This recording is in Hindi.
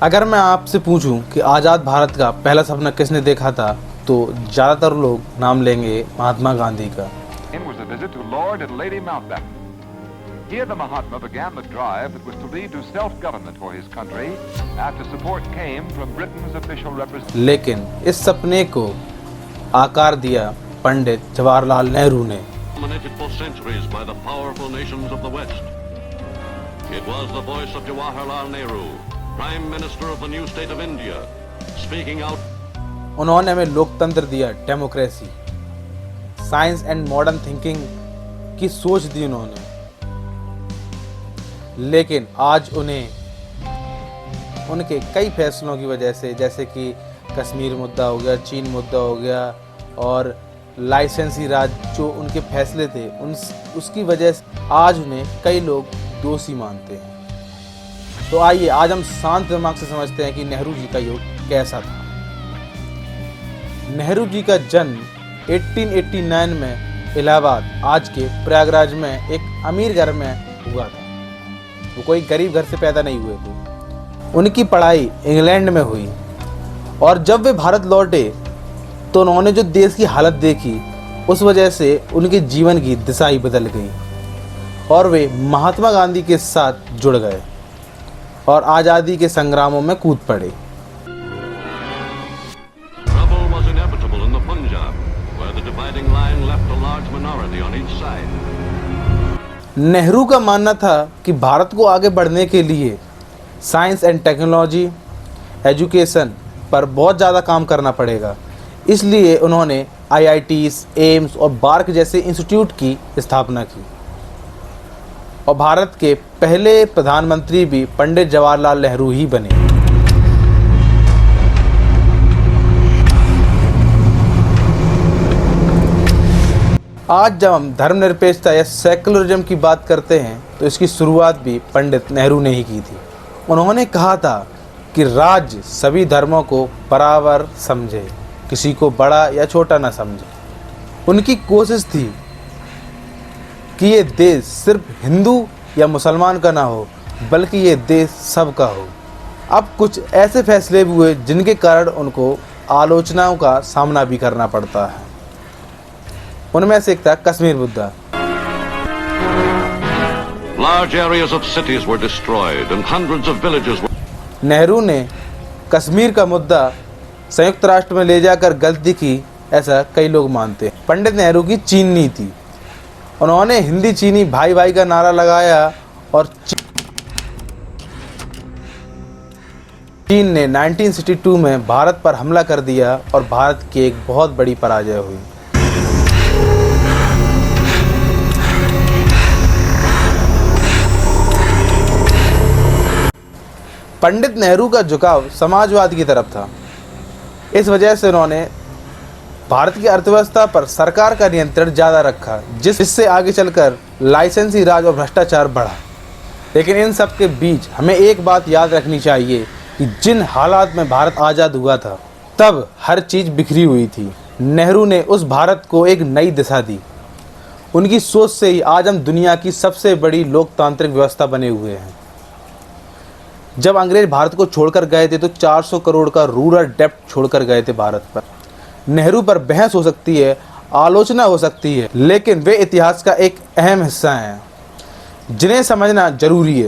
अगर मैं आपसे पूछूं कि आज़ाद भारत का पहला सपना किसने देखा था, तो ज़्यादातर लोग नाम लेंगे महात्मा गांधी का। Was a visit to Lord and Lady Mountbatten. Here the Mahatma began the drive that was to lead to self-government for his country after support came from Britain's official representatives. लेकिन इस सपने को आकार दिया पंडित जवाहरलाल नेहरू ने। Dominated for centuries by the powerful nations of the West. It was the voice of Jawaharlal Nehru, Prime Minister of the new state of India, speaking out. उन्होंने हमें लोकतंत्र दिया, democracy, science and modern thinking की सोच दी उन्होंने। लेकिन आज उन्हें उनके कई फैसलों की वजह से, जैसे कि कश्मीर मुद्दा हो गया, चीन मुद्दा हो गया और लाइसेंसी राज जो उनके फैसले थे, उसकी वजह से आज उन्हें कई लोग दोषी मानते हैं। तो आइए आज हम शांत दिमाग से समझते हैं कि नेहरू जी का युग कैसा था। नेहरू जी का जन्म 1889 में इलाहाबाद, आज के प्रयागराज में एक अमीर घर में हुआ था। वो कोई गरीब घर से पैदा नहीं हुए थे। उनकी पढ़ाई इंग्लैंड में हुई और जब वे भारत लौटे तो उन्होंने जो देश की हालत देखी, उस वजह से उनके जीवन की दिशा ही बदल गई और वे महात्मा गांधी के साथ जुड़ गए और आज़ादी के संग्रामों में कूद पड़े। Trouble was inevitable in the Punjab, where the dividing line left a large minority on each side. Nehru का मानना था कि भारत को आगे बढ़ने के लिए साइंस एंड टेक्नोलॉजी, एजुकेशन पर बहुत ज़्यादा काम करना पड़ेगा। इसलिए उन्होंने IITs, एम्स और बार्क जैसे इंस्टीट्यूट की स्थापना की और भारत के पहले प्रधानमंत्री भी पंडित जवाहरलाल नेहरू ही बने। आज जब हम धर्मनिरपेक्षता या सेकुलरिज्म की बात करते हैं तो इसकी शुरुआत भी पंडित नेहरू ने ही की थी। उन्होंने कहा था कि राज्य सभी धर्मों को बराबर समझे, किसी को बड़ा या छोटा ना समझे। उनकी कोशिश थी कि ये देश सिर्फ हिंदू या मुसलमान का ना हो, बल्कि ये देश सबका हो। अब कुछ ऐसे फैसले भी हुए जिनके कारण उनको आलोचनाओं का सामना भी करना पड़ता है। उनमें से एक था कश्मीर मुद्दा। Large areas of cities were destroyed and hundreds of villages were. Nehru ने कश्मीर का मुद्दा संयुक्त राष्ट्र में ले जाकर गलती की, ऐसा कई लोग मानते हैं। पंडित नेहरू की चीन नीति, उन्होंने हिंदी चीनी भाई भाई का नारा लगाया और चीन ने 1962 में भारत पर हमला कर दिया और भारत की एक बहुत बड़ी पराजय हुई। पंडित नेहरू का झुकाव समाजवाद की तरफ था। इस वजह से उन्होंने भारत की अर्थव्यवस्था पर सरकार का नियंत्रण ज़्यादा रखा, जिससे आगे चलकर लाइसेंसी राज और भ्रष्टाचार बढ़ा। लेकिन इन सब के बीच हमें एक बात याद रखनी चाहिए कि जिन हालात में भारत आज़ाद हुआ था, तब हर चीज़ बिखरी हुई थी। नेहरू ने उस भारत को एक नई दिशा दी। उनकी सोच से ही आज हम दुनिया की सबसे बड़ी लोकतांत्रिक व्यवस्था बने हुए हैं। जब अंग्रेज भारत को छोड़कर गए थे तो 400 करोड़ का रूरल डेप्ट छोड़कर गए थे भारत पर। नेहरू पर बहस हो सकती है, आलोचना हो सकती है, लेकिन वे इतिहास का एक अहम हिस्सा हैं जिन्हें समझना जरूरी है।